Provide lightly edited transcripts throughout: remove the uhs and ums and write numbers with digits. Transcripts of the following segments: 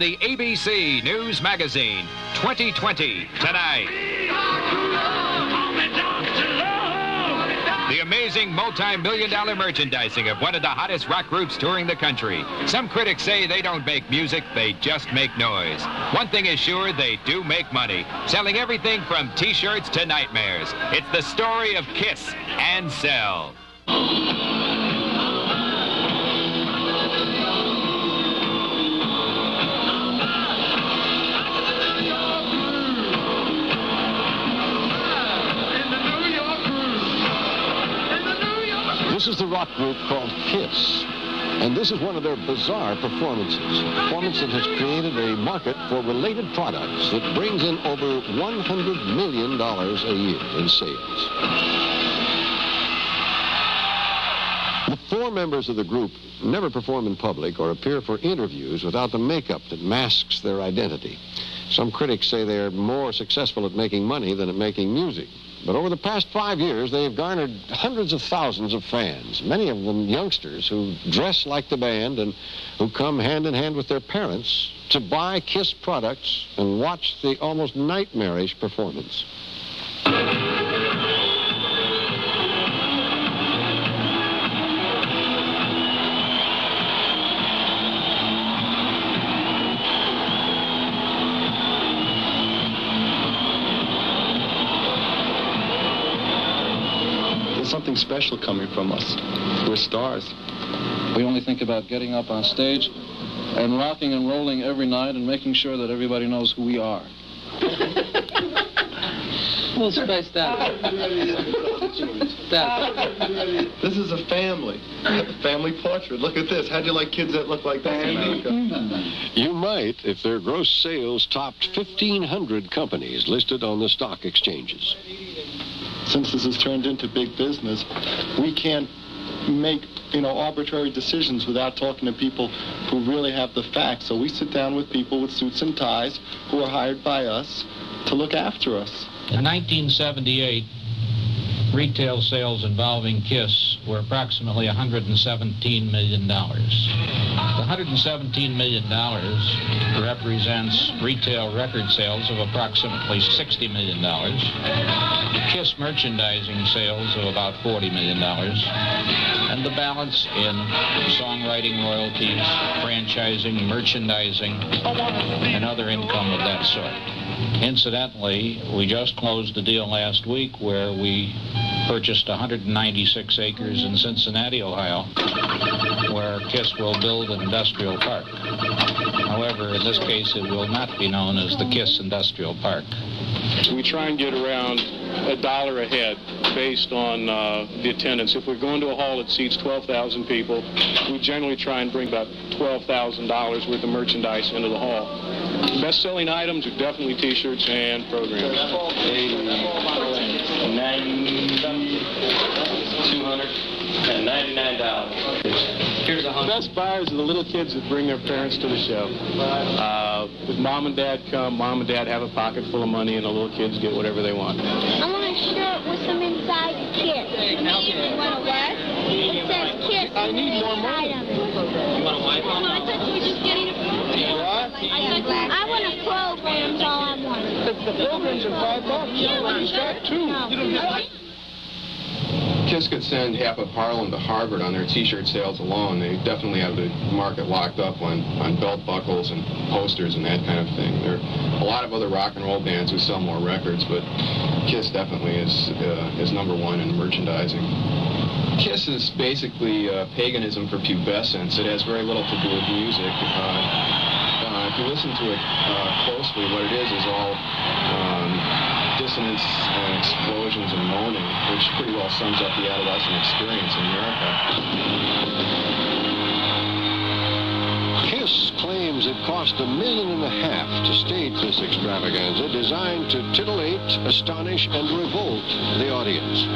the ABC News Magazine. 2020 tonight. The amazing multi-million-dollar merchandising of one of the hottest rock groups touring the country. Some critics say they don't make music, they just make noise. One thing is sure, they do make money, selling everything from T-shirts to nightmares. It's the story of Kiss and Sell. This is the rock group called Kiss, and this is one of their bizarre performances. A performance that has created a market for related products that brings in over $100 million a year in sales. The four members of the group never perform in public or appear for interviews without the makeup that masks their identity. Some critics say they are more successful at making money than at making music. But over the past 5 years, they have garnered hundreds of thousands of fans, many of them youngsters who dress like the band and who come hand in hand with their parents to buy Kiss products and watch the almost nightmarish performance. Something special coming from us. We're stars. We only think about getting up on stage and rocking and rolling every night and making sure that everybody knows who we are. We'll space that. This is a family portrait. Look at this. How'd you like kids that look like that in America? You might if their gross sales topped 1,500 companies listed on the stock exchanges. Since this has turned into big business, we can't make, arbitrary decisions without talking to people who really have the facts. So we sit down with people with suits and ties who are hired by us to look after us. In 1978, retail sales involving Kiss were approximately $117 million. The $117 million represents retail record sales of approximately $60 million, Kiss merchandising sales of about $40 million, and the balance in songwriting royalties, franchising, merchandising, and other income of that sort. Incidentally, we just closed a deal last week where we purchased 196 acres in Cincinnati, Ohio, where Kiss will build an industrial park. However, in this case, it will not be known as the Kiss Industrial Park. We try and get around $1 a head based on the attendance. If we're going to a hall that seats 12,000 people, we generally try and bring about $12,000 worth of merchandise into the hall. Best-selling items are definitely T-shirts and programs. $299. Here's $100. Best buyers are the little kids that bring their parents to the show. If mom and dad come, mom and dad have a pocket full of money, and the little kids get whatever they want. I want a shirt with some inside Kiss. You want a what? It says Kiss. I need more money. You want a white one? I thought you were just getting a program. What? I want a program, that's all I want. The programs are $5. You got two. No. Kiss could send half of Harlem to Harvard on their T-shirt sales alone. They definitely have the market locked up on belt buckles and posters and that kind of thing. There are a lot of other rock and roll bands who sell more records, but Kiss definitely is number one in merchandising. Kiss is basically paganism for pubescents. It has very little to do with music. If you listen to it closely, what it is all dissonance and explosions and moaning, which pretty well sums up the adolescent experience in America. Kiss claims it cost $1.5 million to stage this extravaganza designed to titillate, astonish, and revolt the audience.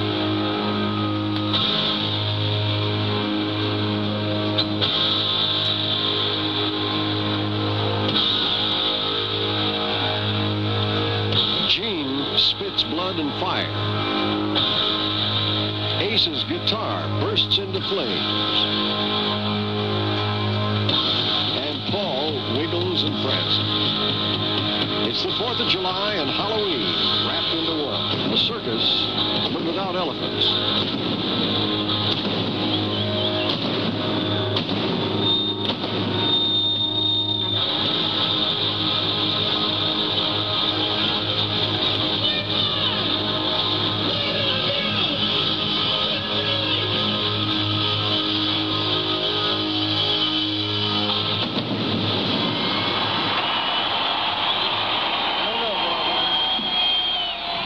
Spits blood and fire. Ace's guitar bursts into flames. And Paul wiggles relatives and friends. It's the 4th of July and Halloween wrapped into one. A circus, but without elephants.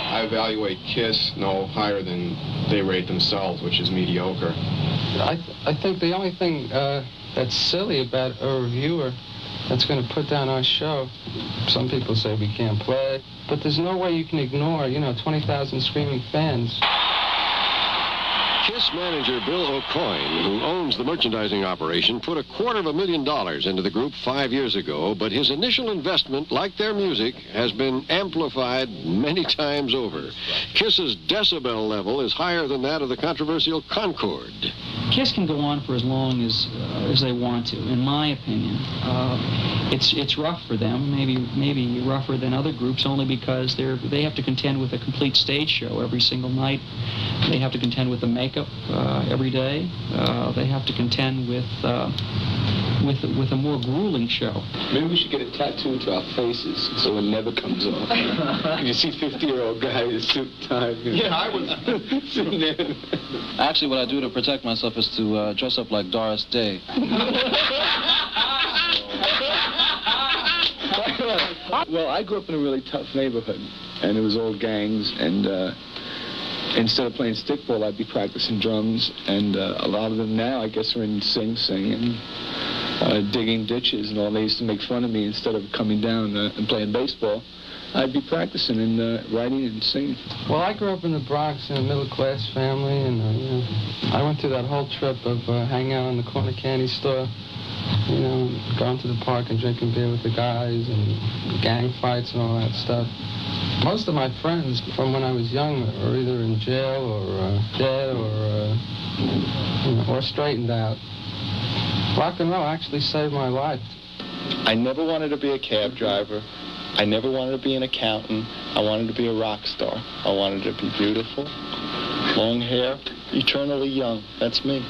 I evaluate KISS no higher than they rate themselves, which is mediocre. I think the only thing that's silly about a reviewer that's going to put down our show, some people say we can't play, but there's no way you can ignore, 20,000 screaming fans. KISS manager Bill O'Coin, who owns the merchandising operation, put $250,000 into the group 5 years ago, but his initial investment, like their music, has been amplified many times over. KISS's decibel level is higher than that of the controversial Concorde. KISS can go on for as long as they want to, in my opinion. It's rough for them, maybe rougher than other groups, only because they have to contend with a complete stage show every single night. They have to contend with the makeup every day. They have to contend with a more grueling show. Maybe we should get it tattooed to our faces so it never comes off. You see 50-year-old guy in a suit and tie. Yeah, I was sitting there. Actually, what I do to protect myself is to dress up like Doris Day. Well, I grew up in a really tough neighborhood, and it was all gangs, and instead of playing stickball, I'd be practicing drums, and a lot of them now, I guess, are in Sing Sing and digging ditches and all. They used to make fun of me. Instead of coming down and playing baseball, I'd be practicing and writing and singing. Well, I grew up in the Bronx in a middle-class family, and I went through that whole trip of hanging out in the corner candy store, going to the park and drinking beer with the guys and gang fights and all that stuff. Most of my friends from when I was young are either in jail or dead or straightened out. Rock and roll actually saved my life. I never wanted to be a cab driver. I never wanted to be an accountant. I wanted to be a rock star. I wanted to be beautiful, long hair, eternally young. That's me.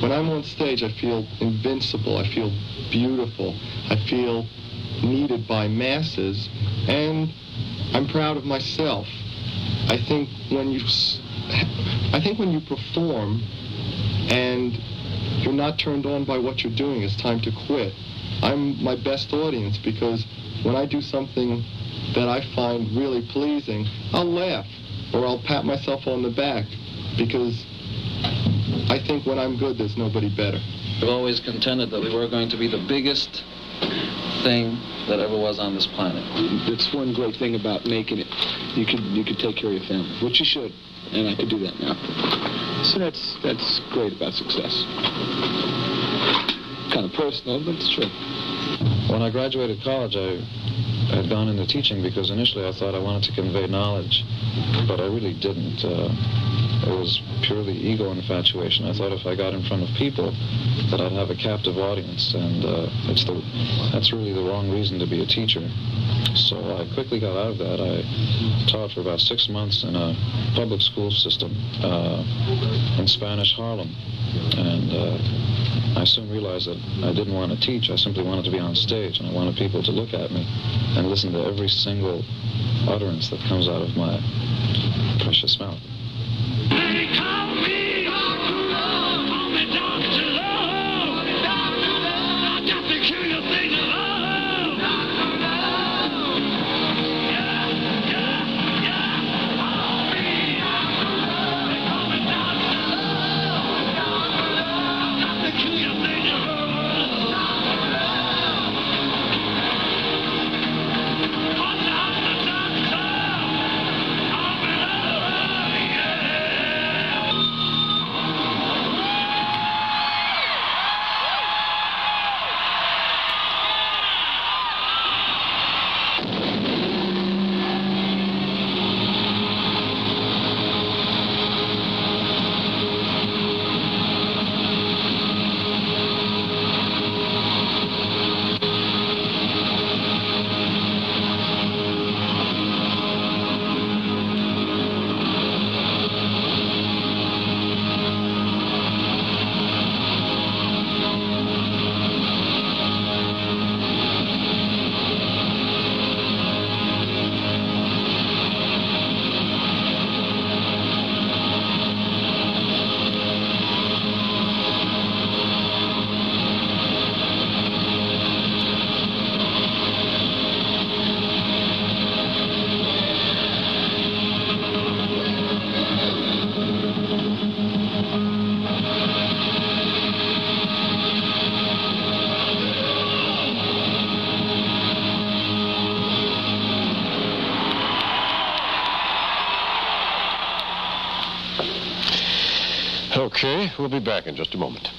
When I'm on stage, I feel invincible. I feel beautiful. I feel needed by masses, and I'm proud of myself. I think when you perform and you're not turned on by what you're doing, it's time to quit. I'm my best audience, because when I do something that I find really pleasing, I'll laugh or I'll pat myself on the back, because I think when I'm good, there's nobody better. We've always contended that we were going to be the biggest thing that ever was on this planet. It's one great thing about making it. You could take care of your family, which you should, and I could do that now. So that's great about success. Kind of personal, but it's true. When I graduated college, I had gone into teaching because initially I thought I wanted to convey knowledge, but I really didn't. It was purely ego infatuation. I thought if I got in front of people that I'd have a captive audience, and that's really the wrong reason to be a teacher. So I quickly got out of that. I taught for about 6 months in a public school system in Spanish Harlem, and I soon realized that I didn't want to teach. I simply wanted to be on stage, and I wanted people to look at me and listen to every single utterance that comes out of my precious mouth. They call me Dr. Love. I got the peculiar thing to love. Yeah. They call me Dr. Love. I got the peculiar thing to love. I'm not the doctor. I'm in love. Okay, we'll be back in just a moment.